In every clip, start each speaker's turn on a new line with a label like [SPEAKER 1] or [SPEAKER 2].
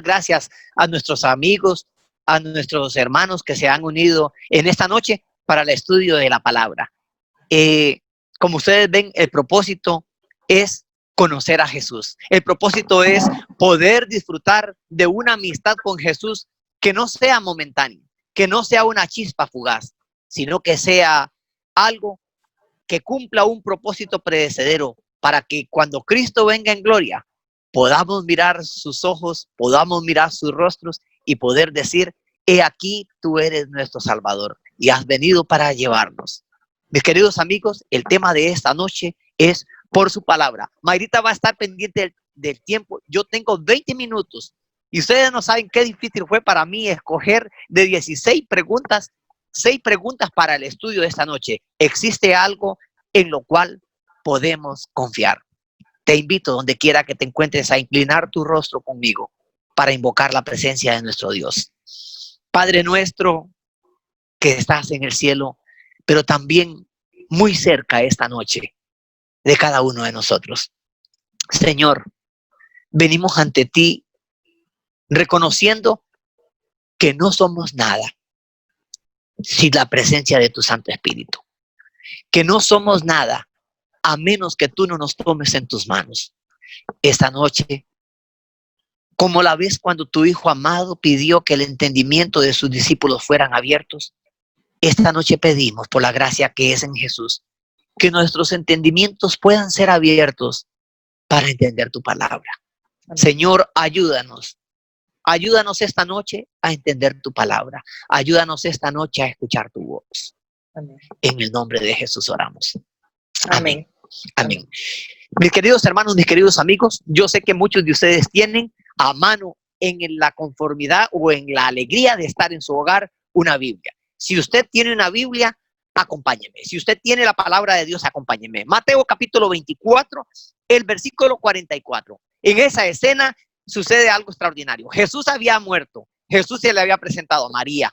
[SPEAKER 1] gracias a nuestros amigos, a nuestros hermanos que se han unido en esta noche para el estudio de la palabra. Como ustedes ven, el propósito es conocer a Jesús. El propósito es poder disfrutar de una amistad con Jesús que no sea momentánea, que no sea una chispa fugaz, sino que sea algo que cumpla un propósito predecedero para que cuando Cristo venga en gloria, podamos mirar sus ojos, podamos mirar sus rostros y poder decir: he aquí, tú eres nuestro Salvador y has venido para llevarnos. Mis queridos amigos, el tema de esta noche es por su palabra. Mayrita va a estar pendiente del tiempo. Yo tengo 20 minutos y ustedes no saben qué difícil fue para mí escoger de 16 preguntas, 6 preguntas para el estudio de esta noche. ¿Existe algo en lo cual podemos confiar? Te invito, donde quiera que te encuentres, a inclinar tu rostro conmigo para invocar la presencia de nuestro Dios. Padre nuestro que estás en el cielo, pero también muy cerca esta noche de cada uno de nosotros. Señor, venimos ante ti reconociendo que no somos nada sin la presencia de tu Santo Espíritu, que no somos nada a menos que tú no nos tomes en tus manos. Esta noche, como la vez cuando tu Hijo amado pidió que el entendimiento de sus discípulos fueran abiertos, esta noche pedimos, por la gracia que es en Jesús, que nuestros entendimientos puedan ser abiertos para entender tu palabra. Amén. Señor, ayúdanos. Ayúdanos esta noche a entender tu palabra. Ayúdanos esta noche a escuchar tu voz. Amén. En el nombre de Jesús oramos. Amén. Amén. Amén. Mis queridos hermanos, mis queridos amigos, yo sé que muchos de ustedes tienen a mano en la conformidad o en la alegría de estar en su hogar una Biblia. Si usted tiene una Biblia, acompáñeme. Si usted tiene la palabra de Dios, acompáñeme. Mateo capítulo 24, el versículo 44. En esa escena sucede algo extraordinario. Jesús había muerto. Jesús se le había presentado a María.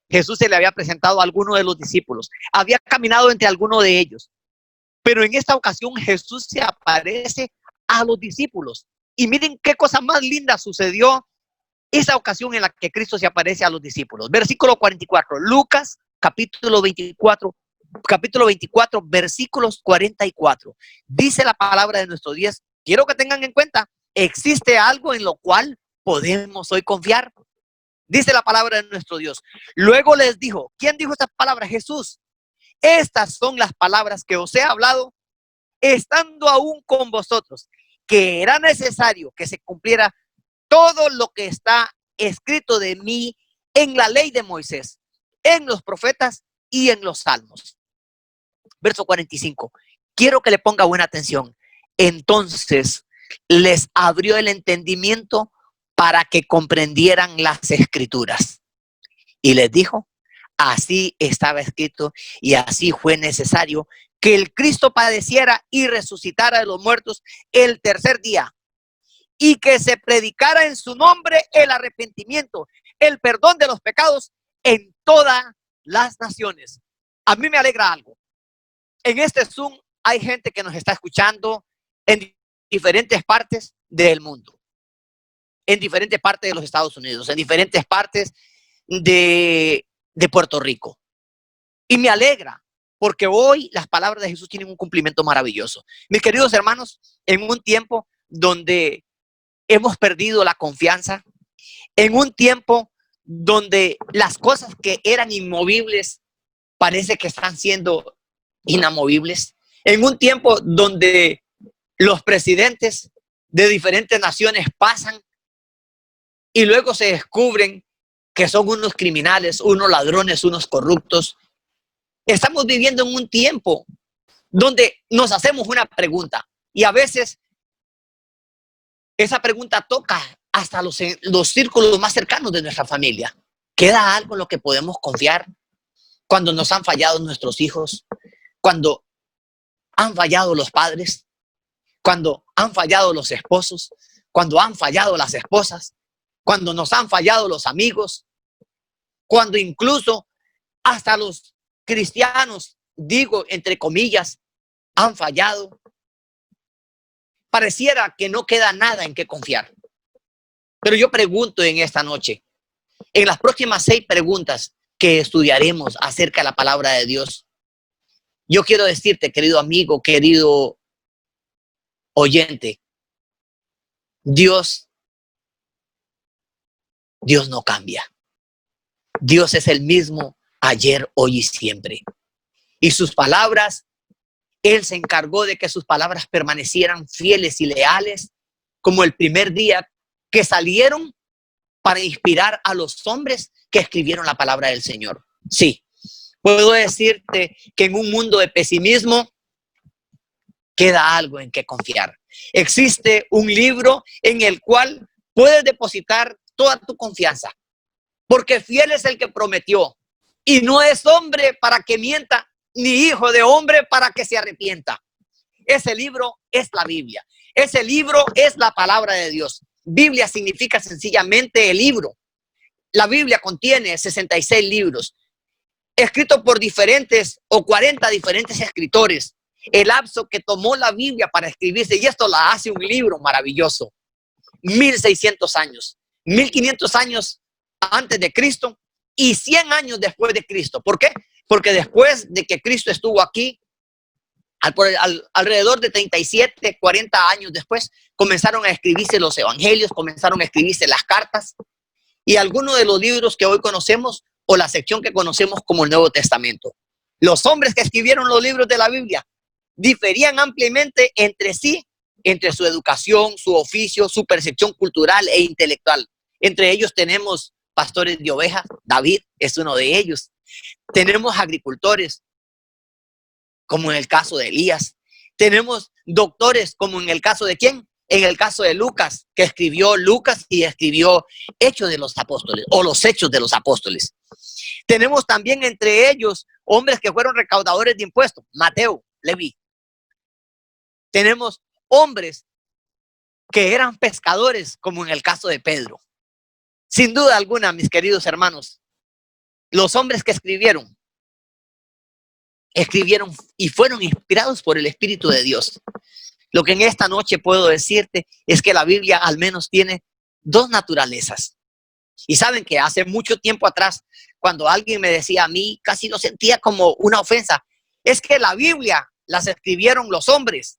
[SPEAKER 1] Jesús se le había presentado a alguno de los discípulos. Había caminado entre alguno de ellos. Pero en esta ocasión Jesús se aparece a los discípulos. Y miren qué cosa más linda sucedió esa ocasión en la que Cristo se aparece a los discípulos. Versículo 44. Lucas capítulo 24, versículos 44. Dice la palabra de nuestro Dios. Quiero que tengan en cuenta, existe algo en lo cual podemos hoy confiar. Dice la palabra de nuestro Dios. Luego les dijo, ¿quién dijo esta palabra? Jesús. Estas son las palabras que os he hablado, estando aún con vosotros, que era necesario que se cumpliera todo lo que está escrito de mí en la ley de Moisés, en los profetas y en los salmos. Verso 45. Quiero que le ponga buena atención. Entonces les abrió el entendimiento para que comprendieran las escrituras. Y les dijo, así estaba escrito y así fue necesario que el Cristo padeciera y resucitara de los muertos el tercer día, y que se predicara en su nombre el arrepentimiento, el perdón de los pecados en todas las naciones. A mí me alegra algo. En este Zoom hay gente que nos está escuchando en diferentes partes del mundo, en diferentes partes de los Estados Unidos, en diferentes partes de Puerto Rico. Y me alegra porque hoy las palabras de Jesús tienen un cumplimiento maravilloso. Mis queridos hermanos, en un tiempo donde hemos perdido la confianza, en un tiempo donde las cosas que eran inmovibles parece que están siendo inamovibles, en un tiempo donde los presidentes de diferentes naciones pasan y luego se descubren que son unos criminales, unos ladrones, unos corruptos. Estamos viviendo en un tiempo donde nos hacemos una pregunta y a veces esa pregunta toca hasta los círculos más cercanos de nuestra familia. ¿Queda algo en lo que podemos confiar cuando nos han fallado nuestros hijos? Cuando han fallado los padres, cuando han fallado los esposos, cuando han fallado las esposas, cuando nos han fallado los amigos, cuando incluso hasta los cristianos, digo entre comillas, han fallado. Pareciera que no queda nada en qué confiar. Pero yo pregunto en esta noche, en las próximas 6 preguntas que estudiaremos acerca de la palabra de Dios, yo quiero decirte, querido amigo, querido oyente, Dios no cambia. Dios es el mismo ayer, hoy y siempre. Y sus palabras, Él se encargó de que sus palabras permanecieran fieles y leales como el primer día que salieron para inspirar a los hombres que escribieron la palabra del Señor. Sí, puedo decirte que en un mundo de pesimismo queda algo en que confiar. Existe un libro en el cual puedes depositar toda tu confianza, porque fiel es el que prometió, y no es hombre para que mienta, ni hijo de hombre para que se arrepienta. Ese libro es la Biblia. Ese libro es la palabra de Dios. Biblia significa sencillamente el libro. La Biblia contiene 66 libros, escritos por diferentes o 40 diferentes escritores. El lapso que tomó la Biblia para escribirse, y esto la hace un libro maravilloso. 1600 años, 1500 años antes de Cristo y 100 años después de Cristo. ¿Por qué? Porque después de que Cristo estuvo aquí, alrededor de 37, 40 años después, comenzaron a escribirse los evangelios, comenzaron a escribirse las cartas y algunos de los libros que hoy conocemos o la sección que conocemos como el Nuevo Testamento. Los hombres que escribieron los libros de la Biblia diferían ampliamente entre sí, entre su educación, su oficio, su percepción cultural e intelectual. Entre ellos tenemos pastores de ovejas, David es uno de ellos. Tenemos agricultores, como en el caso de Elías. Tenemos doctores, como en el caso de ¿quién? En el caso de Lucas, que escribió Lucas y escribió Hechos de los Apóstoles o los Hechos de los Apóstoles. Tenemos también entre ellos hombres que fueron recaudadores de impuestos, Mateo, Leví. Tenemos hombres que eran pescadores, como en el caso de Pedro. Sin duda alguna, mis queridos hermanos, los hombres que escribieron y fueron inspirados por el Espíritu de Dios. Lo que en esta noche puedo decirte es que la Biblia al menos tiene 2 naturalezas. Y saben que hace mucho tiempo atrás, cuando alguien me decía a mí, casi lo sentía como una ofensa, es que la Biblia las escribieron los hombres.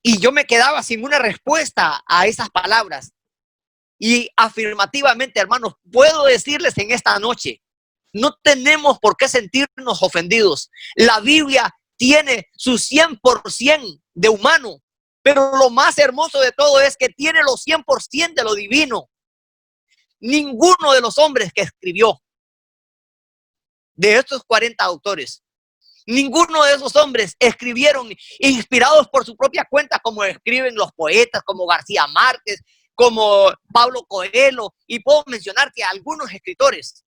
[SPEAKER 1] Y yo me quedaba sin una respuesta a esas palabras. Y afirmativamente, hermanos, puedo decirles en esta noche, no tenemos por qué sentirnos ofendidos. La Biblia tiene su 100% de humano, pero lo más hermoso de todo es que tiene los 100% de lo divino. Ninguno de los hombres que escribió, de estos 40 autores, ninguno de esos hombres escribieron inspirados por su propia cuenta, como escriben los poetas, como García Márquez, como Pablo Coelho, y puedo mencionarte a algunos escritores.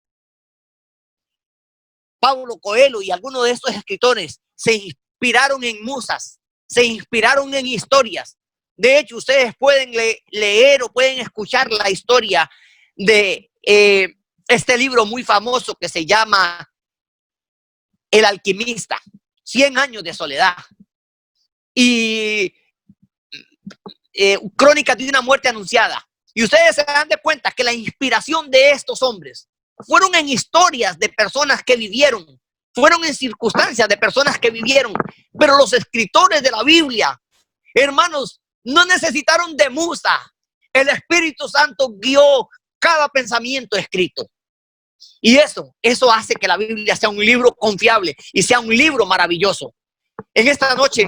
[SPEAKER 1] Pablo Coelho y algunos de estos escritores se inspiraron en musas, se inspiraron en historias. De hecho, ustedes pueden leer o pueden escuchar la historia de este libro muy famoso que se llama El Alquimista, 100 años de soledad. Y Crónicas de una muerte anunciada. Y ustedes se dan de cuenta que la inspiración de estos hombres fueron en historias de personas que vivieron, fueron en circunstancias de personas que vivieron. Pero los escritores de la Biblia, hermanos, no necesitaron de musa. El Espíritu Santo guió cada pensamiento escrito. Y eso hace que la Biblia sea un libro confiable y sea un libro maravilloso. En esta noche,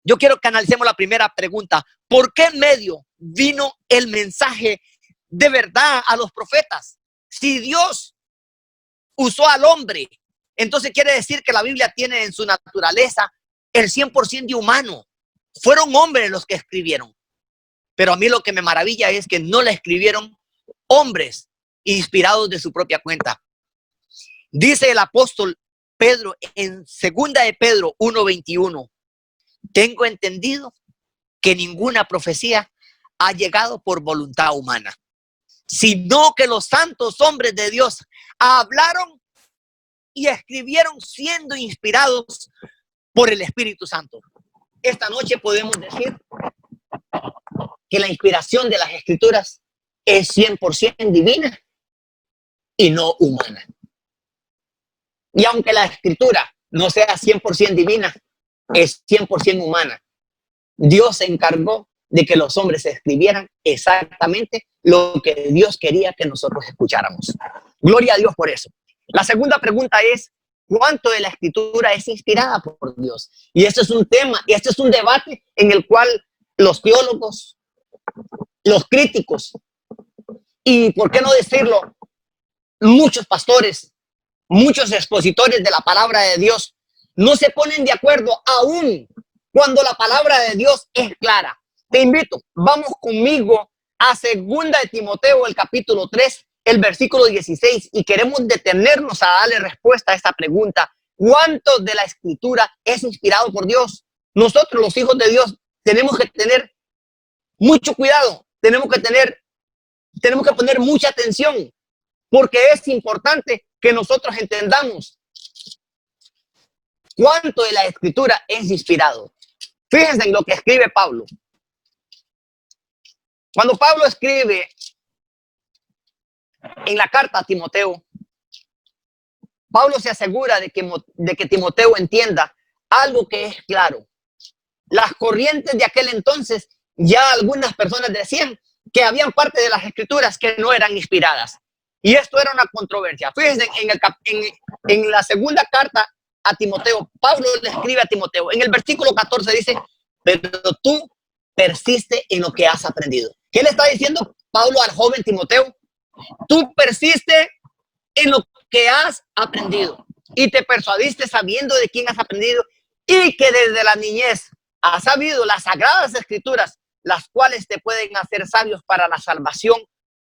[SPEAKER 1] yo quiero que analicemos la primera pregunta. ¿Por qué medio vino el mensaje de verdad a los profetas? Si Dios usó al hombre, entonces quiere decir que la Biblia tiene en su naturaleza el 100% de humano. Fueron hombres los que escribieron. Pero a mí lo que me maravilla es que no la escribieron hombres inspirados de su propia cuenta. Dice el apóstol Pedro en 2 de Pedro 1:21. Tengo entendido que ninguna profecía ha llegado por voluntad humana, sino que los santos hombres de Dios hablaron y escribieron siendo inspirados por el Espíritu Santo. Esta noche podemos decir
[SPEAKER 2] que la inspiración de las Escrituras es 100% divina y no humana. Y aunque la Escritura no sea 100% divina, es 100% humana, Dios se encargó de que los hombres escribieran exactamente lo que Dios quería que nosotros escucháramos. Gloria a Dios por eso. La segunda pregunta es, ¿cuánto de la Escritura es inspirada por Dios? Y este es un tema, y este es un debate en el cual los teólogos, los críticos, y por qué no decirlo, muchos pastores, muchos expositores de la palabra de Dios, no se ponen de acuerdo aún cuando la palabra de Dios es clara. Te invito, vamos conmigo a 2 de Timoteo, el capítulo 3, el versículo 16, y queremos detenernos a darle respuesta a esta pregunta. ¿Cuánto de la Escritura es inspirado por Dios? Nosotros, los hijos de Dios, tenemos que tener mucho cuidado, tenemos que poner mucha atención, porque es importante que nosotros entendamos cuánto de la Escritura es inspirado. Fíjense en lo que escribe Pablo. Cuando Pablo escribe en la carta a Timoteo, Pablo se asegura de que Timoteo entienda algo que es claro. Las corrientes de aquel entonces, ya algunas personas decían que habían parte de las Escrituras que no eran inspiradas. Y esto era una controversia. Fíjense en la segunda carta a Timoteo, Pablo le escribe a Timoteo. En el versículo 14 dice, pero tú persiste en lo que has aprendido. ¿Qué le está diciendo Pablo al joven Timoteo? Tú persiste en lo que has aprendido y te persuadiste sabiendo de quién has aprendido y que desde la niñez has sabido las sagradas Escrituras, las cuales te pueden hacer sabios para la salvación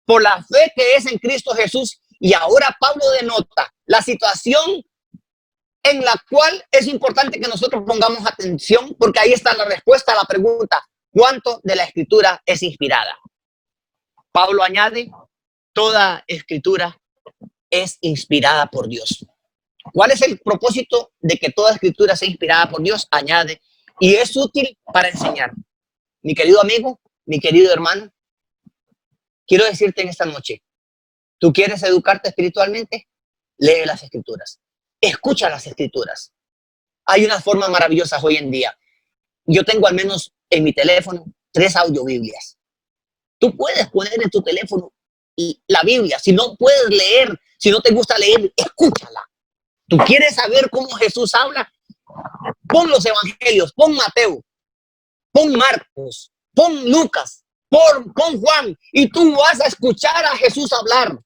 [SPEAKER 2] por la fe que es en Cristo Jesús. Y ahora Pablo denota la situación en la cual es importante que nosotros pongamos atención, porque ahí está la respuesta a la pregunta, ¿cuánto de la Escritura es inspirada? Pablo añade, toda Escritura es inspirada por Dios. ¿Cuál es el propósito de que toda Escritura sea inspirada por Dios? Añade, y es útil para enseñar. Mi querido amigo, mi querido hermano, quiero decirte en esta noche, ¿tú quieres educarte espiritualmente? Lee las Escrituras. Escucha las Escrituras. Hay unas formas maravillosas hoy en día. Yo tengo al menos en mi teléfono 3 audiobiblias. Tú puedes poner en tu teléfono la Biblia. Si no puedes leer, si no te gusta leer, escúchala. ¿Tú quieres saber cómo Jesús habla? Pon los evangelios, pon Mateo, pon Marcos, pon Lucas, pon Juan, y tú vas a escuchar a Jesús hablar.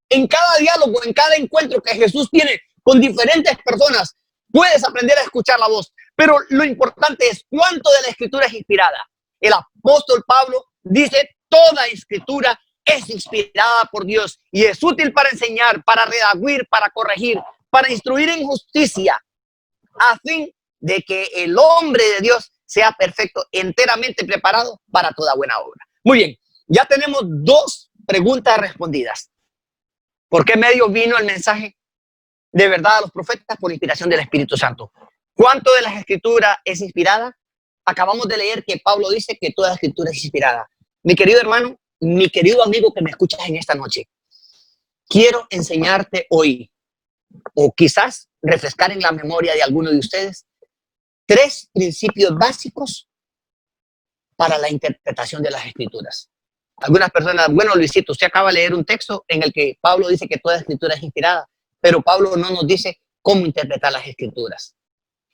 [SPEAKER 2] En cada diálogo, en cada encuentro que Jesús tiene con diferentes personas, puedes aprender a escuchar la voz. Pero lo importante es cuánto de la Escritura es inspirada. El apóstol Pablo dice, toda Escritura es inspirada por Dios y es útil para enseñar, para redarguir, para corregir, para instruir en justicia, a fin de que el hombre de Dios sea perfecto, enteramente preparado para toda buena obra. Muy bien, ya tenemos 2 preguntas respondidas. ¿Por qué medio vino el mensaje de verdad a los profetas? Por inspiración del Espíritu Santo. ¿Cuánto de las Escrituras es inspirada? Acabamos de leer que Pablo dice que toda la Escritura es inspirada. Mi querido hermano, mi querido amigo que me escuchas en esta noche, quiero enseñarte hoy, o quizás refrescar en la memoria de alguno de ustedes, 3 principios básicos para la interpretación de las Escrituras. Algunas personas, bueno, Luisito, usted acaba de leer un texto en el que Pablo dice que toda Escritura es inspirada, pero Pablo no nos dice cómo interpretar las Escrituras.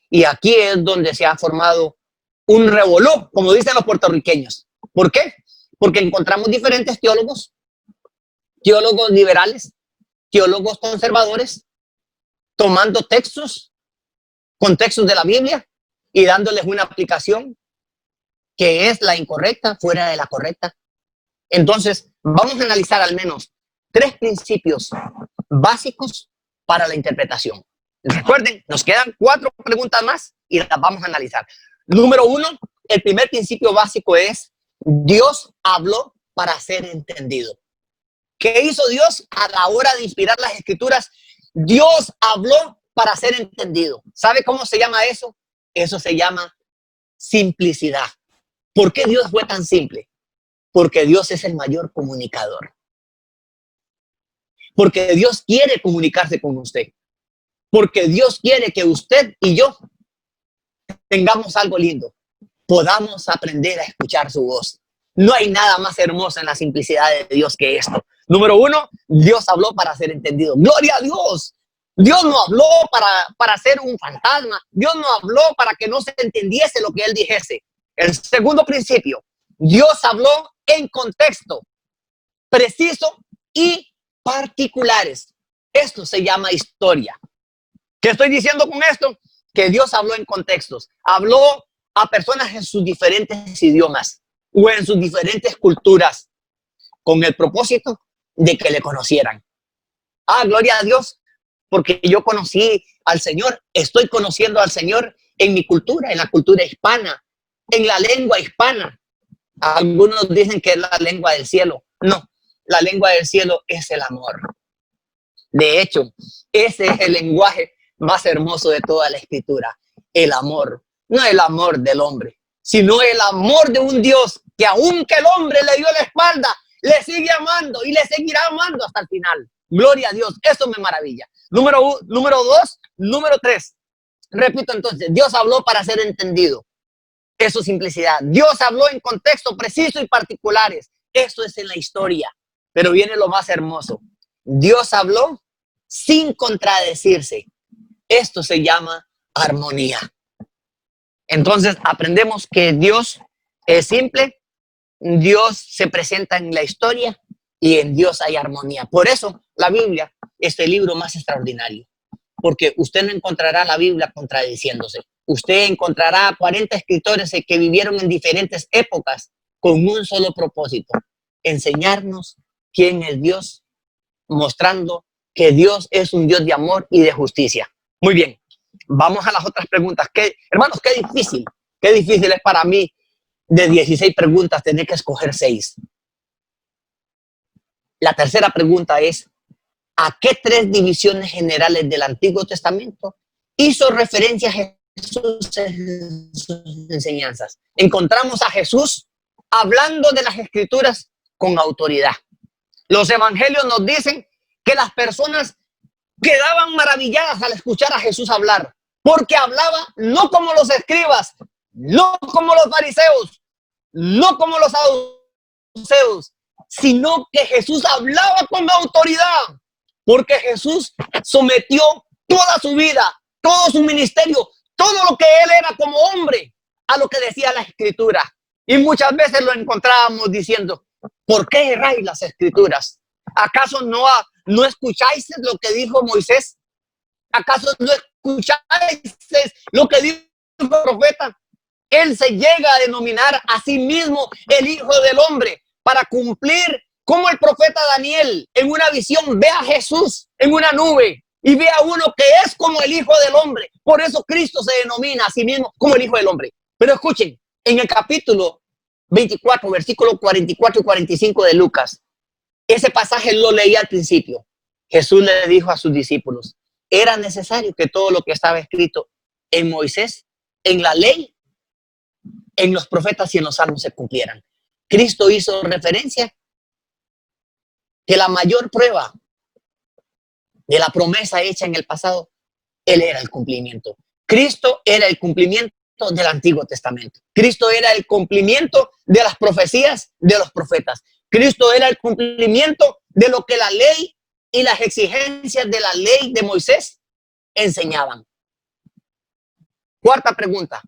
[SPEAKER 2] Y aquí es donde se ha formado un revolú, como dicen los puertorriqueños. ¿Por qué? Porque encontramos diferentes teólogos liberales, teólogos conservadores, tomando contextos de la Biblia y dándoles una aplicación que es la incorrecta fuera de la correcta. Entonces, vamos a analizar al menos 3 principios básicos para la interpretación. Recuerden, nos quedan 4 preguntas más y las vamos a analizar. Número 1, el primer principio básico es: Dios habló para ser entendido. ¿Qué hizo Dios a la hora de inspirar las Escrituras? Dios habló para ser entendido. ¿Sabe cómo se llama eso? Eso se llama simplicidad. ¿Por qué Dios fue tan simple? Porque Dios es el mayor comunicador. Porque Dios quiere comunicarse con usted. Porque Dios quiere que usted y yo tengamos algo lindo. Podamos aprender a escuchar su voz. No hay nada más hermoso en la simplicidad de Dios que esto. Número uno, Dios habló para ser entendido. ¡Gloria a Dios! Dios no habló para ser un fantasma. Dios no habló para que no se entendiese lo que Él dijese. El segundo principio, Dios habló en contexto preciso y particulares. Esto se llama historia. ¿Qué estoy diciendo con esto? Que Dios habló en contextos. Habló a personas en sus diferentes idiomas o en sus diferentes culturas con el propósito de que le conocieran. Gloria a Dios, porque yo conocí al Señor, estoy conociendo al Señor en mi cultura, en la cultura hispana, en la lengua hispana. Algunos dicen que es la lengua del cielo. No, la lengua del cielo es el amor. De hecho, ese es el lenguaje más hermoso de toda la escritura, el amor. No el amor del hombre, sino el amor de un Dios que aunque el hombre le dio la espalda, le sigue amando y le seguirá amando hasta el final. Gloria a Dios, eso me maravilla. Número dos, número tres. Repito entonces, Dios habló para ser entendido. Eso es simplicidad. Dios habló en contexto preciso y particulares. Eso es en la historia. Pero viene lo más hermoso. Dios habló sin contradecirse. Esto se llama armonía. Entonces aprendemos que Dios es simple, Dios se presenta en la historia y en Dios hay armonía. Por eso la Biblia es el libro más extraordinario, porque usted no encontrará la Biblia contradiciéndose. Usted encontrará 40 escritores que vivieron en diferentes épocas con un solo propósito: enseñarnos quién es Dios, mostrando que Dios es un Dios de amor y de justicia. Muy bien, vamos a las otras preguntas. Hermanos, qué difícil es para mí de 16 preguntas tener que escoger 6. La tercera pregunta es: ¿a qué 3 divisiones generales del Antiguo Testamento hizo referencia Jesús en sus enseñanzas? Encontramos a Jesús hablando de las Escrituras con autoridad. Los evangelios nos dicen que las personas quedaban maravilladas al escuchar a Jesús hablar, porque hablaba no como los escribas, no como los fariseos, no como los saduceos, sino que Jesús hablaba con autoridad, porque Jesús sometió toda su vida, todo su ministerio, todo lo que él era como hombre a lo que decía la Escritura. Y muchas veces lo encontrábamos diciendo: ¿por qué erráis las Escrituras? ¿Acaso no escucháis lo que dijo Moisés? ¿Acaso no escucháis lo que dijo el profeta? Él se llega a denominar a sí mismo el Hijo del Hombre para cumplir como el profeta Daniel en una visión ve a Jesús en una nube y ve a uno que es como el Hijo del Hombre. Por eso Cristo se denomina a sí mismo como el Hijo del Hombre. Pero escuchen, en el capítulo 24, versículos 44 y 45 de Lucas, ese pasaje lo leí al principio. Jesús le dijo a sus discípulos: era necesario que todo lo que estaba escrito en Moisés, en la ley, en los profetas y en los salmos se cumplieran. Cristo hizo referencia que la mayor prueba de la promesa hecha en el pasado, Él era el cumplimiento. Cristo era el cumplimiento del Antiguo Testamento. Cristo era el cumplimiento de las profecías de los profetas. Cristo era el cumplimiento de lo que la ley y las exigencias de la ley de Moisés enseñaban. Cuarta pregunta: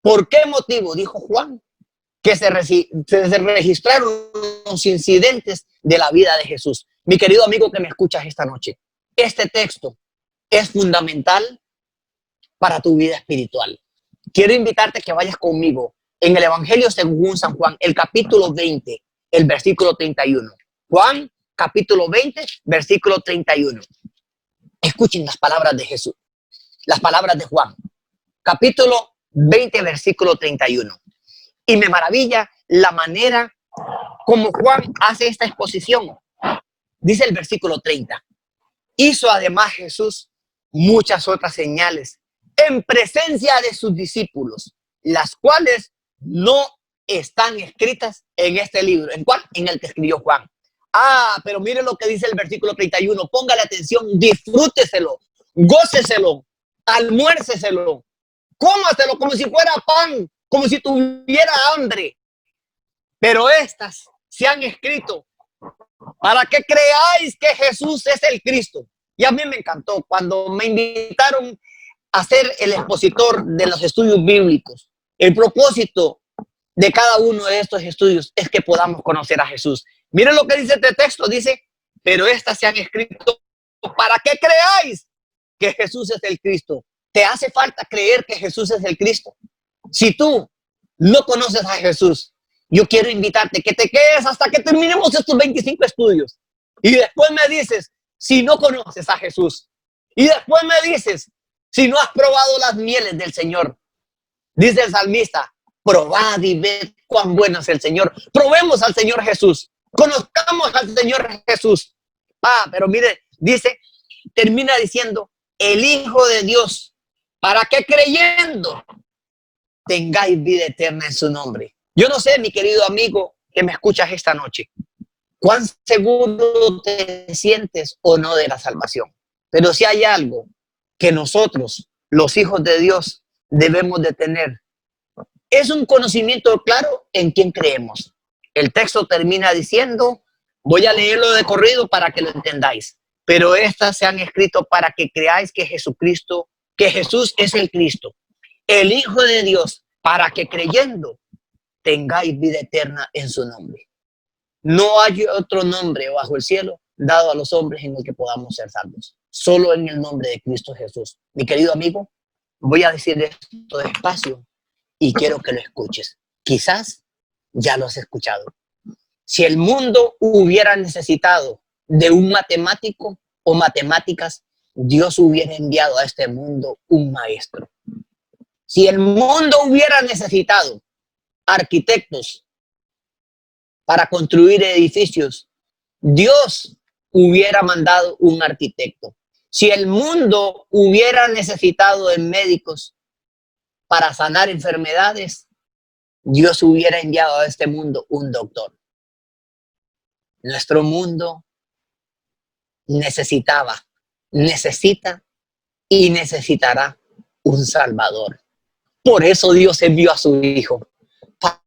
[SPEAKER 2] ¿por qué motivo, dijo Juan, que se registraron los incidentes de la vida de Jesús? Mi querido amigo que me escuchas esta noche, este texto es fundamental para tu vida espiritual. Quiero invitarte a que vayas conmigo en el Evangelio según San Juan, el capítulo 20, el versículo 31. Juan, capítulo 20, versículo 31. Escuchen las palabras de Jesús, las palabras de Juan, capítulo 20, versículo 31. Y me maravilla la manera como Juan hace esta exposición. Dice el versículo 30. Hizo además Jesús muchas otras señales en presencia de sus discípulos, las cuales no están escritas en este libro. ¿En cuál? En el que escribió Juan. Pero mire lo que dice el versículo 31. Póngale atención, disfrúteselo, góceselo, almuérceselo, cómaselo como si fuera pan, como si tuviera hambre. Pero estas se han escrito para que creáis que Jesús es el Cristo. Y a mí me encantó cuando me invitaron a ser el expositor de los estudios bíblicos. El propósito de cada uno de estos estudios es que podamos conocer a Jesús. Miren lo que dice este texto, dice, pero estas se han escrito para que creáis que Jesús es el Cristo. ¿Te hace falta creer que Jesús es el Cristo? Si tú no conoces a Jesús, yo quiero invitarte que te quedes hasta que terminemos estos 25 estudios. Y después me dices, si no conoces a Jesús. Y después me dices, si no has probado las mieles del Señor. Dice el salmista, probad y ved cuán bueno es el Señor. Probemos al Señor Jesús. Conozcamos al Señor Jesús. Pero mire, dice, termina diciendo, el Hijo de Dios, para que creyendo tengáis vida eterna en su nombre. Yo no sé, mi querido amigo, que me escuchas esta noche, cuán seguro te sientes o no de la salvación. Pero si hay algo que nosotros, los hijos de Dios, debemos de tener, es un conocimiento claro en quién creemos. El texto termina diciendo, voy a leerlo de corrido para que lo entendáis, pero estas se han escrito para que creáis que Jesucristo, que Jesús es el Cristo, el Hijo de Dios, para que creyendo tengáis vida eterna en su nombre. No hay otro nombre bajo el cielo dado a los hombres en el que podamos ser salvos. Solo en el nombre de Cristo Jesús. Mi querido amigo, voy a decir esto despacio y quiero que lo escuches. Quizás ya lo has escuchado. Si el mundo hubiera necesitado de un matemático o matemáticas, Dios hubiera enviado a este mundo un maestro. Si el mundo hubiera necesitado arquitectos para construir edificios, Dios hubiera mandado un arquitecto. Si el mundo hubiera necesitado de médicos para sanar enfermedades, Dios hubiera enviado a este mundo un doctor. Nuestro mundo necesita y necesitará un Salvador. Por eso Dios envió a su Hijo,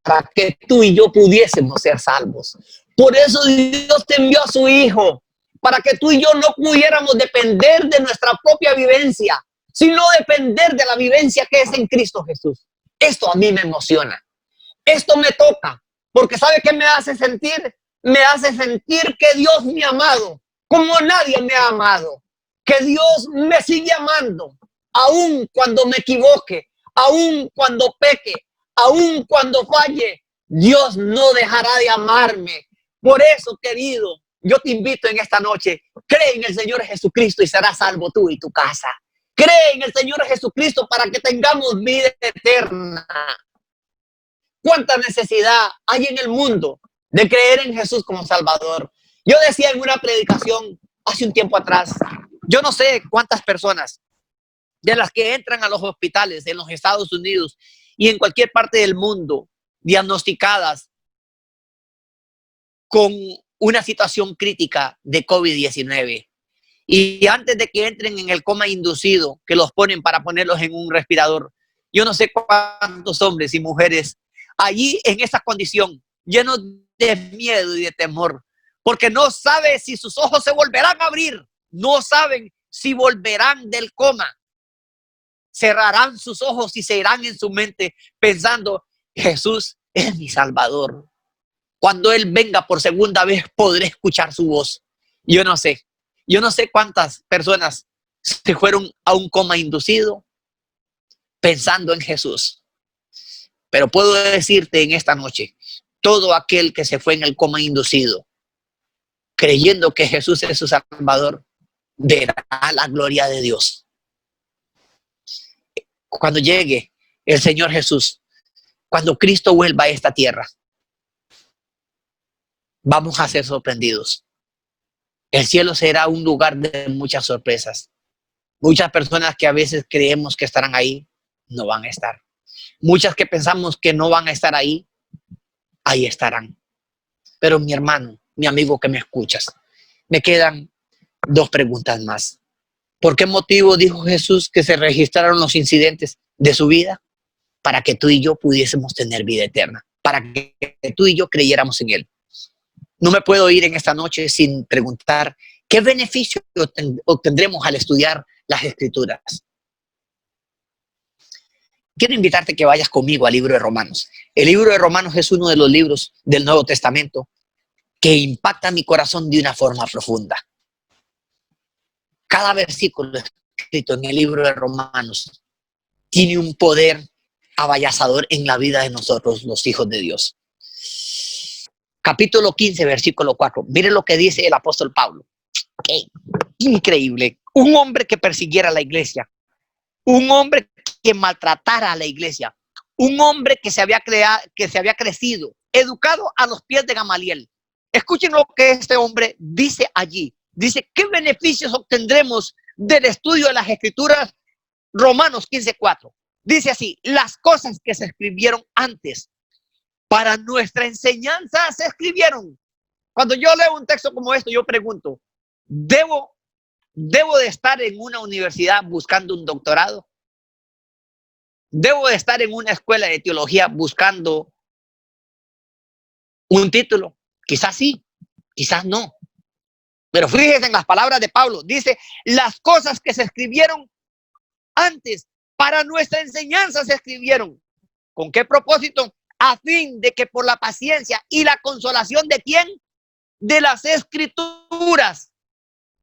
[SPEAKER 2] para que tú y yo pudiésemos ser salvos. Por eso Dios te envió a su Hijo, para que tú y yo no pudiéramos depender de nuestra propia vivencia, sino depender de la vivencia que es en Cristo Jesús. Esto a mí me emociona. Esto me toca, porque ¿sabe qué me hace sentir? Me hace sentir que Dios me ha amado como nadie me ha amado, que Dios me sigue amando, aun cuando me equivoque, aun cuando peque, aun cuando falle, Dios no dejará de amarme. Por eso, querido, yo te invito en esta noche, cree en el Señor Jesucristo y serás salvo tú y tu casa. Cree en el Señor Jesucristo para que tengamos vida eterna. ¿Cuánta necesidad hay en el mundo de creer en Jesús como Salvador? Yo decía en una predicación hace un tiempo atrás, yo no sé cuántas personas de las que entran a los hospitales en los Estados Unidos y en cualquier parte del mundo diagnosticadas con una situación crítica de COVID-19. Y antes de que entren en el coma inducido, que los ponen para ponerlos en un respirador, yo no sé cuántos hombres y mujeres allí en esa condición, llenos de miedo y de temor, porque no saben si sus ojos se volverán a abrir, no saben si volverán del coma. Cerrarán sus ojos y se irán en su mente pensando, Jesús es mi Salvador. Cuando Él venga por segunda vez, podré escuchar su voz. Yo no sé cuántas personas se fueron a un coma inducido pensando en Jesús. Pero puedo decirte en esta noche, todo aquel que se fue en el coma inducido, creyendo que Jesús es su Salvador, verá la gloria de Dios. Cuando llegue el Señor Jesús, cuando Cristo vuelva a esta tierra, vamos a ser sorprendidos. El cielo será un lugar de muchas sorpresas. Muchas personas que a veces creemos que estarán ahí, no van a estar. Muchas que pensamos que no van a estar ahí, ahí estarán. Pero mi hermano, mi amigo que me escuchas, me quedan dos preguntas más. ¿Por qué motivo dijo Jesús que se registraron los incidentes de su vida? Para que tú y yo pudiésemos tener vida eterna, para que tú y yo creyéramos en Él. No me puedo ir en esta noche sin preguntar qué beneficio obtendremos al estudiar las Escrituras. Quiero invitarte a que vayas conmigo al libro de Romanos. El libro de Romanos es uno de los libros del Nuevo Testamento que impacta mi corazón de una forma profunda. Cada versículo escrito en el libro de Romanos tiene un poder avallazador en la vida de nosotros, los hijos de Dios. Capítulo 15, versículo 4. Mire lo que dice el apóstol Pablo. ¡Qué increíble! Un hombre que persiguiera a la iglesia, un hombre que maltratara a la iglesia, un hombre que se había crecido, educado a los pies de Gamaliel. Escuchen lo que este hombre dice allí. Dice, ¿qué beneficios obtendremos del estudio de las Escrituras? Romanos 15:4. Dice así, las cosas que se escribieron antes para nuestra enseñanza se escribieron. Cuando yo leo un texto como esto, yo pregunto, ¿debo de estar en una universidad buscando un doctorado? ¿Debo de estar en una escuela de teología buscando un título? Quizás sí, quizás no. Pero fíjense en las palabras de Pablo. Dice, las cosas que se escribieron antes para nuestra enseñanza se escribieron. ¿Con qué propósito? A fin de que por la paciencia y la consolación de ¿quién? De las Escrituras.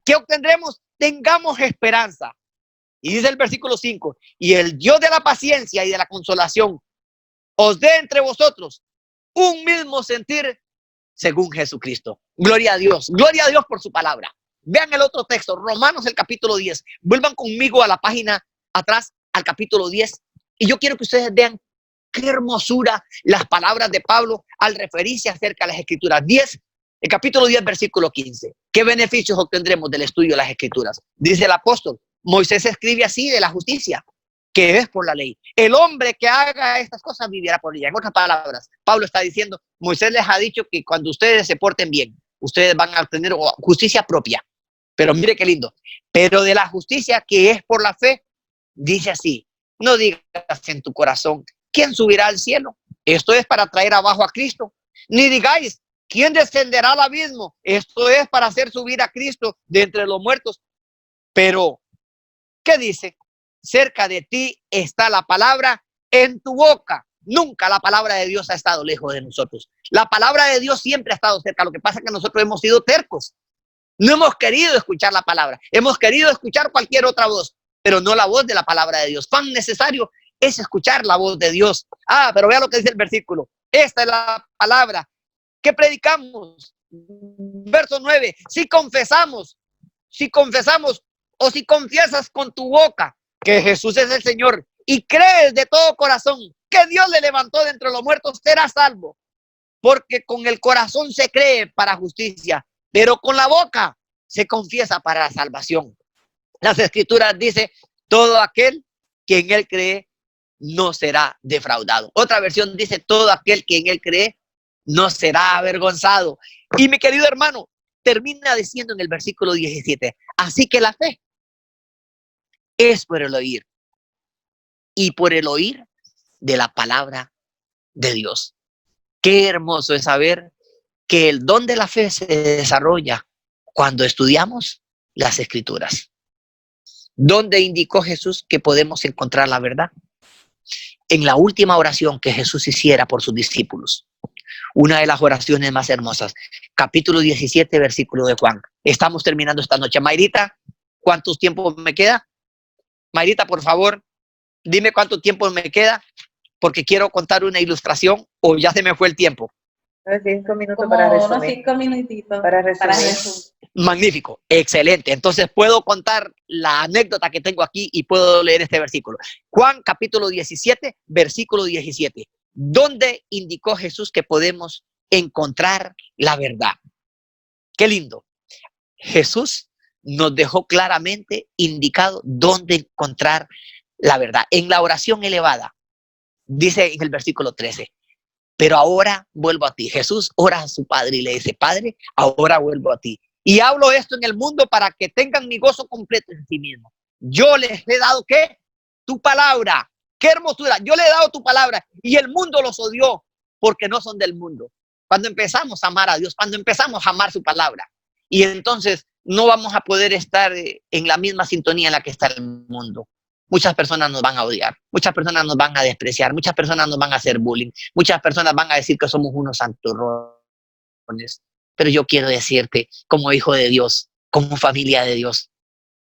[SPEAKER 2] ¿Qué obtendremos? Tengamos esperanza. Y dice el versículo 5, y el Dios de la paciencia y de la consolación os dé entre vosotros un mismo sentir según Jesucristo. Gloria a Dios por su palabra. Vean el otro texto, Romanos el capítulo 10. Vuelvan conmigo a la página atrás, al capítulo 10. Y yo quiero que ustedes vean qué hermosura las palabras de Pablo al referirse acerca de las Escrituras. El capítulo 10, versículo 15. ¿Qué beneficios obtendremos del estudio de las Escrituras? Dice el apóstol, Moisés escribe así de la justicia, que es por la ley. El hombre que haga estas cosas vivirá por ella. En otras palabras, Pablo está diciendo, Moisés les ha dicho que cuando ustedes se porten bien, ustedes van a obtener justicia propia. Pero mire qué lindo. Pero de la justicia que es por la fe, dice así, no digas en tu corazón, ¿quién subirá al cielo? Esto es para traer abajo a Cristo. Ni digáis, ¿quién descenderá al abismo? Esto es para hacer subir a Cristo de entre los muertos. Pero, ¿qué dice? Cerca de ti está la palabra en tu boca. Nunca la palabra de Dios ha estado lejos de nosotros. La palabra de Dios siempre ha estado cerca. Lo que pasa es que nosotros hemos sido tercos. No hemos querido escuchar la palabra. Hemos querido escuchar cualquier otra voz, pero no la voz de la palabra de Dios. Tan necesario es escuchar la voz de Dios. Pero vea lo que dice el versículo. Esta es la palabra que predicamos. Verso 9. Si confesamos o si confiesas con tu boca que Jesús es el Señor y crees de todo corazón que Dios le levantó de entre los muertos, serás salvo. Porque con el corazón se cree para justicia, pero con la boca se confiesa para la salvación. Las Escrituras dicen, todo aquel que en él cree no será defraudado. Otra versión dice, todo aquel que en él cree no será avergonzado. Y mi querido hermano, termina diciendo en el versículo 17, así que la fe es por el oír, y por el oír de la palabra de Dios. Qué hermoso es saber que el don de la fe se desarrolla cuando estudiamos las Escrituras. ¿Dónde indicó Jesús que podemos encontrar la verdad? En la última oración que Jesús hiciera por sus discípulos. Una de las oraciones más hermosas. Capítulo 17, versículo de Juan. Estamos terminando esta noche. Mayrita, ¿cuánto tiempo me queda? Mayrita, por favor, dime cuánto tiempo me queda, porque quiero contar una ilustración o ya se me fue el tiempo.
[SPEAKER 3] 5 minutos
[SPEAKER 4] Como
[SPEAKER 3] para
[SPEAKER 4] unos
[SPEAKER 3] resumir.
[SPEAKER 4] 5 minutitos
[SPEAKER 3] Para resumir.
[SPEAKER 1] Magnífico, excelente. Entonces puedo contar la anécdota que tengo aquí y puedo leer este versículo. Juan capítulo 17, versículo 17. ¿Dónde indicó Jesús que podemos encontrar la verdad? Qué lindo. Jesús nos dejó claramente indicado dónde encontrar la verdad. En la oración elevada, dice en el versículo 13, pero ahora vuelvo a ti. Jesús ora a su Padre y le dice, Padre, ahora vuelvo a ti. Y hablo esto en el mundo para que tengan mi gozo completo en sí mismo. Yo les he dado, ¿qué? Tu palabra. Qué hermosura. Yo le he dado tu palabra y el mundo los odió porque no son del mundo. Cuando empezamos a amar a Dios, cuando empezamos a amar su palabra, y entonces no vamos a poder estar en la misma sintonía en la que está el mundo. Muchas personas nos van a odiar, muchas personas nos van a despreciar, muchas personas nos van a hacer bullying, muchas personas van a decir que somos unos santurrones. Pero yo quiero decirte, como hijo de Dios, como familia de Dios,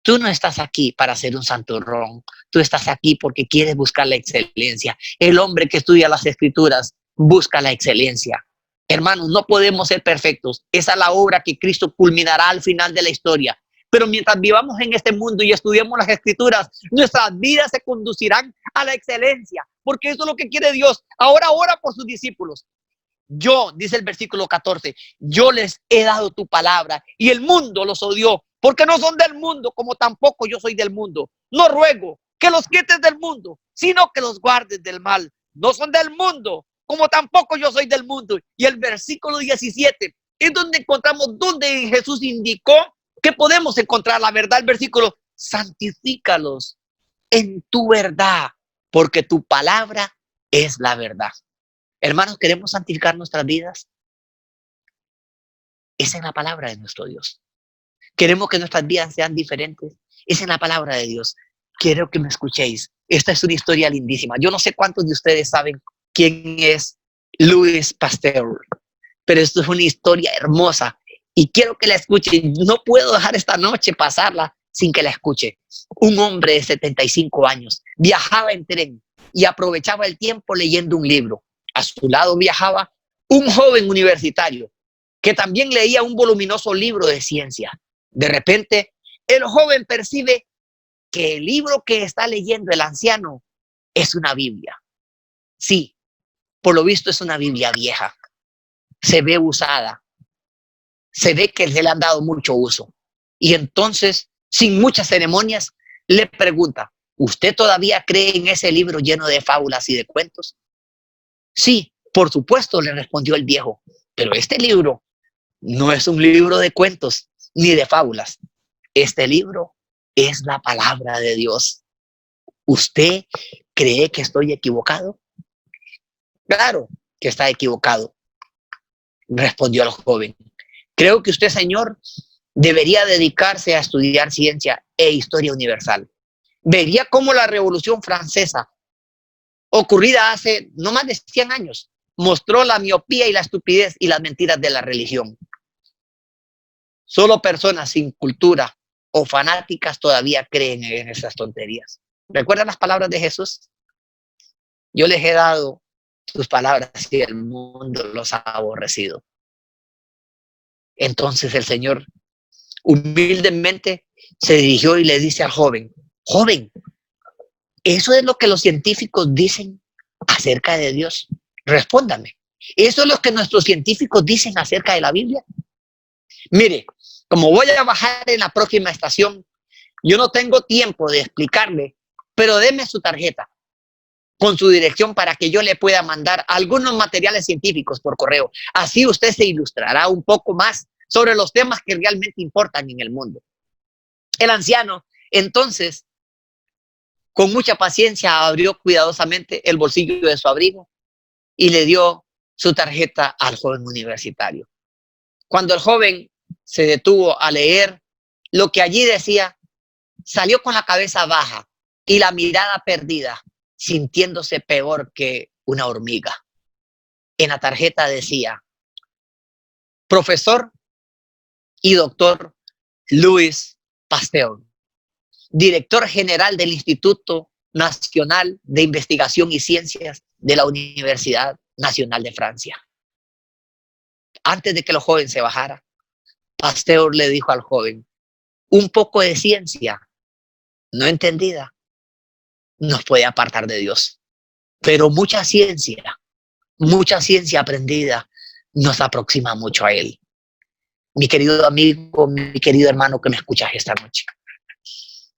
[SPEAKER 1] tú no estás aquí para ser un santurrón, tú estás aquí porque quieres buscar la excelencia. El hombre que estudia las escrituras busca la excelencia. Hermanos, no podemos ser perfectos. Esa es la obra que Cristo culminará al final de la historia. Pero mientras vivamos en este mundo y estudiemos las escrituras, nuestras vidas se conducirán a la excelencia, porque eso es lo que quiere Dios. Ahora ora por sus discípulos. Yo, dice el versículo 14, yo les he dado tu palabra y el mundo los odió, porque no son del mundo, como tampoco yo soy del mundo. No ruego que los quites del mundo, sino que los guardes del mal. No son del mundo, como tampoco yo soy del mundo. Y el versículo 17 es donde encontramos, donde Jesús indicó que podemos encontrar la verdad. El versículo, santifícalos en tu verdad, porque tu palabra es la verdad. Hermanos, ¿queremos santificar nuestras vidas? Es en la palabra de nuestro Dios. ¿Queremos que nuestras vidas sean diferentes? Es en la palabra de Dios. Quiero que me escuchéis. Esta es una historia lindísima. Yo no sé cuántos de ustedes saben quién es Louis Pasteur, pero esto es una historia hermosa y quiero que la escuchen. No puedo dejar esta noche pasarla sin que la escuche. Un hombre de 75 años viajaba en tren y aprovechaba el tiempo leyendo un libro. A su lado viajaba un joven universitario que también leía un voluminoso libro de ciencia. De repente, el joven percibe que el libro que está leyendo el anciano es una Biblia. Sí, por lo visto es una Biblia vieja. Se ve usada. Se ve que se le han dado mucho uso. Y entonces, sin muchas ceremonias, le pregunta, ¿usted todavía cree en ese libro lleno de fábulas y de cuentos? Sí, por supuesto, le respondió el viejo, pero este libro no es un libro de cuentos ni de fábulas. Este libro es la palabra de Dios. ¿Usted cree que estoy equivocado? Claro que está equivocado, respondió el joven. Creo que usted, señor, debería dedicarse a estudiar ciencia e historia universal. Vería cómo la Revolución Francesa, ocurrida hace no más de 100 años, mostró la miopía y la estupidez y las mentiras de la religión. Solo personas sin cultura o fanáticas todavía creen en esas tonterías. ¿Recuerdan las palabras de Jesús? Yo les he dado tus palabras y el mundo los ha aborrecido. Entonces el Señor humildemente se dirigió y le dice al joven, joven, ¿eso es lo que los científicos dicen acerca de Dios? Respóndame. ¿Eso es lo que nuestros científicos dicen acerca de la Biblia? Mire, como voy a bajar en la próxima estación, yo no tengo tiempo de explicarle, pero deme su tarjeta con su dirección para que yo le pueda mandar algunos materiales científicos por correo. Así usted se ilustrará un poco más sobre los temas que realmente importan en el mundo. El anciano, entonces, con mucha paciencia, abrió cuidadosamente el bolsillo de su abrigo y le dio su tarjeta al joven universitario. Cuando el joven se detuvo a leer lo que allí decía, salió con la cabeza baja y la mirada perdida, sintiéndose peor que una hormiga. En la tarjeta decía, profesor y doctor Louis Pasteur, director general del Instituto Nacional de Investigación y Ciencias de la Universidad Nacional de Francia. Antes de que el joven se bajara, Pasteur le dijo al joven, un poco de ciencia no entendida nos puede apartar de Dios, pero mucha ciencia aprendida nos aproxima mucho a Él. Mi querido amigo, mi querido hermano que me escuchas esta noche,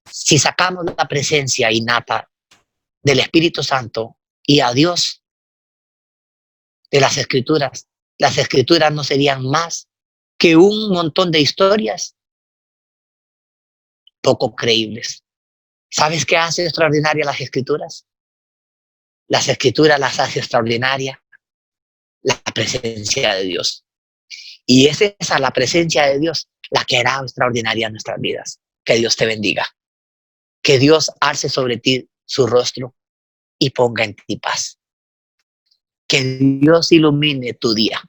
[SPEAKER 1] si sacamos la presencia innata del Espíritu Santo y a Dios, de las escrituras no serían más que un montón de historias poco creíbles. ¿Sabes qué hace extraordinaria las escrituras? Las escrituras las hace extraordinaria la presencia de Dios. Y es esa la presencia de Dios la que hará extraordinaria nuestras vidas. Que Dios te bendiga. Que Dios alce sobre ti su rostro y ponga en ti paz. Que Dios ilumine tu día.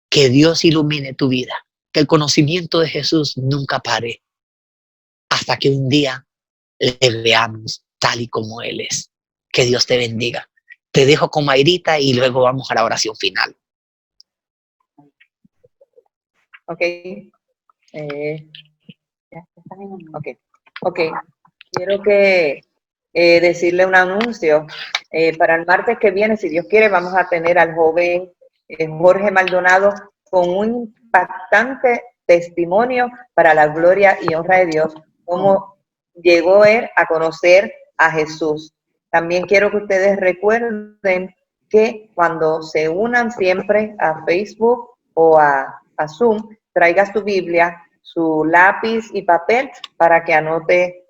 [SPEAKER 1] Que Dios ilumine tu vida. Que el conocimiento de Jesús nunca pare hasta que un día le veamos tal y como Él es. Que Dios te bendiga. Te dejo con Mayrita y luego vamos a la oración final.
[SPEAKER 3] Ok. Ok. Quiero decirle un anuncio. Para el martes que viene, si Dios quiere, vamos a tener al joven Jorge Maldonado con un impactante testimonio para la gloria y honra de Dios, cómo llegó él a conocer a Jesús. También quiero que ustedes recuerden que cuando se unan siempre a Facebook o a Zoom, traiga su Biblia, su lápiz y papel para que anote,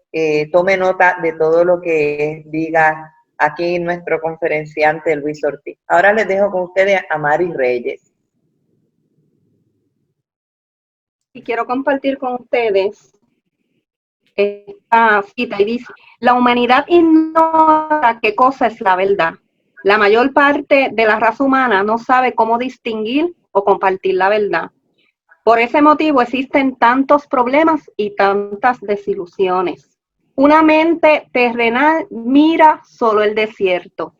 [SPEAKER 3] tome nota de todo lo que diga aquí nuestro conferenciante Luis Ortiz. Ahora les dejo con ustedes a Mari Reyes.
[SPEAKER 4] Y quiero compartir con ustedes esta cita y dice: la humanidad ignora qué cosa es la verdad. La mayor parte de la raza humana no sabe cómo distinguir o compartir la verdad. Por ese motivo existen tantos problemas y tantas desilusiones. Una mente terrenal mira solo el desierto.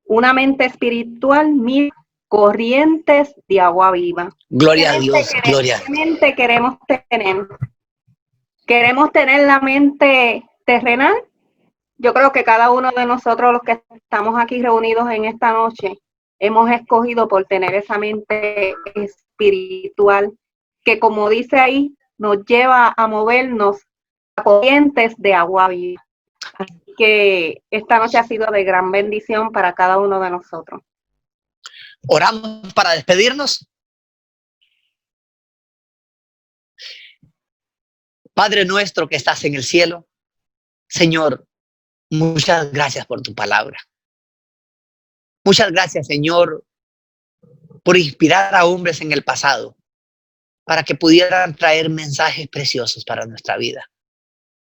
[SPEAKER 4] Una mente espiritual mira corrientes de agua viva.
[SPEAKER 1] Gloria a Dios, gloria.
[SPEAKER 4] ¿Qué mente queremos tener? ¿Queremos tener la mente terrenal? Yo creo que cada uno de nosotros, los que estamos aquí reunidos en esta noche, hemos escogido por tener esa mente espiritual que, como dice ahí, nos lleva a movernos a corrientes de agua viva. Así que esta noche ha sido de gran bendición para cada uno de nosotros.
[SPEAKER 1] Oramos para despedirnos. Padre nuestro que estás en el cielo, Señor, muchas gracias por tu palabra. Muchas gracias, Señor, por inspirar a hombres en el pasado para que pudieran traer mensajes preciosos para nuestra vida.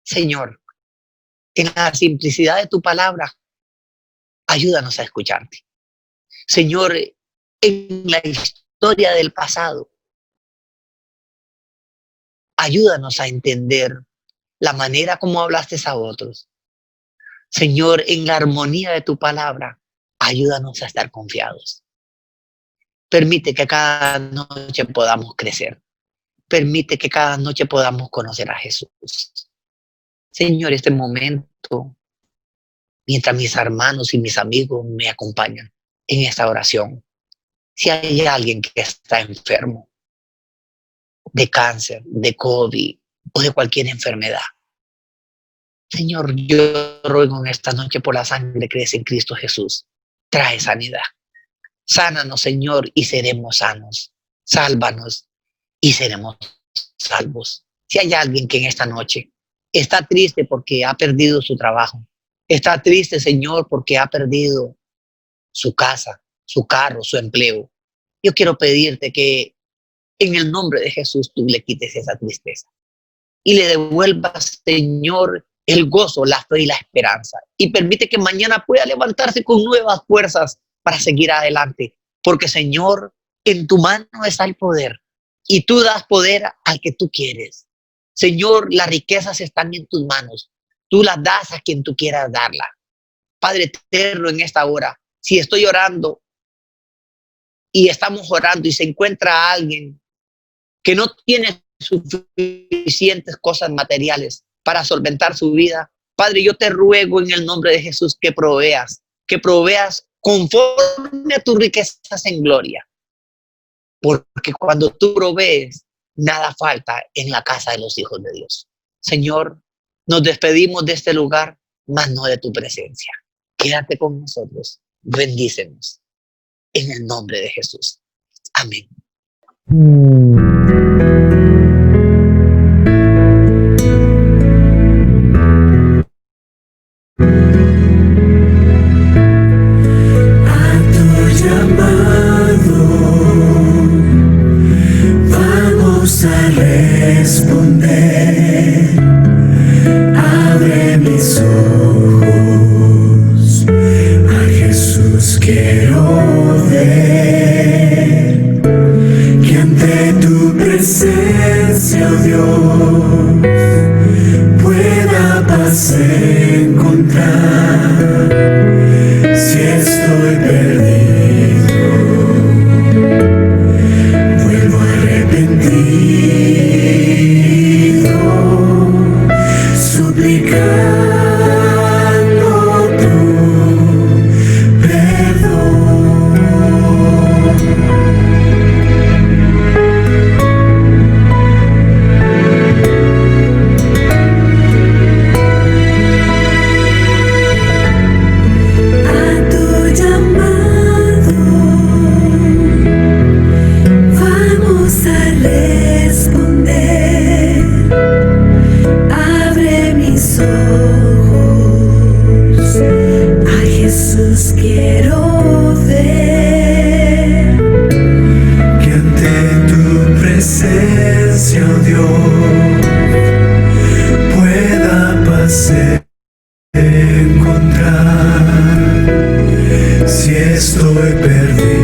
[SPEAKER 1] Señor, en la simplicidad de tu palabra, ayúdanos a escucharte. Señor, en la historia del pasado, ayúdanos a entender la manera como hablaste a otros. Señor, en la armonía de tu palabra, ayúdanos a estar confiados. Permite que cada noche podamos crecer. Permite que cada noche podamos conocer a Jesús. Señor, este momento, mientras mis hermanos y mis amigos me acompañan en esta oración, si hay alguien que está enfermo de cáncer, de COVID o de cualquier enfermedad, Señor, yo ruego en esta noche por la sangre que es en Cristo Jesús, trae sanidad. Sánanos, Señor, y seremos sanos. Sálvanos y seremos salvos. Si hay alguien que en esta noche está triste porque ha perdido su trabajo, está triste, Señor, porque ha perdido su casa, su carro, su empleo, yo quiero pedirte que en el nombre de Jesús tú le quites esa tristeza y le devuelvas, Señor, el gozo, la fe y la esperanza. Y permite que mañana pueda levantarse con nuevas fuerzas para seguir adelante. Porque, Señor, en tu mano está el poder y tú das poder al que tú quieres. Señor, las riquezas están en tus manos. Tú las das a quien tú quieras darla. Padre eterno, en esta hora, si estoy orando y estamos orando y se encuentra alguien que no tiene suficientes cosas materiales para solventar su vida, Padre, yo te ruego en el nombre de Jesús que proveas conforme a tus riquezas en gloria. Porque cuando tú provees, nada falta en la casa de los hijos de Dios. Señor, nos despedimos de este lugar, mas no de tu presencia. Quédate con nosotros. Bendícenos. en el nombre de Jesús. Amén.
[SPEAKER 5] Vamos a responder. Abre mis ojos, a Jesús quiero ver, que ante tu presencia, oh Dios, pueda paz encontrar. Si estoy perdido, vuelvo arrepentido, suplicando tu perdón. A tu llamado vamos a responder. Abre mis ojos, a Jesús quiero ver, que ante tu presencia, oh Dios, pueda paz encontrar. Si estoy perdido,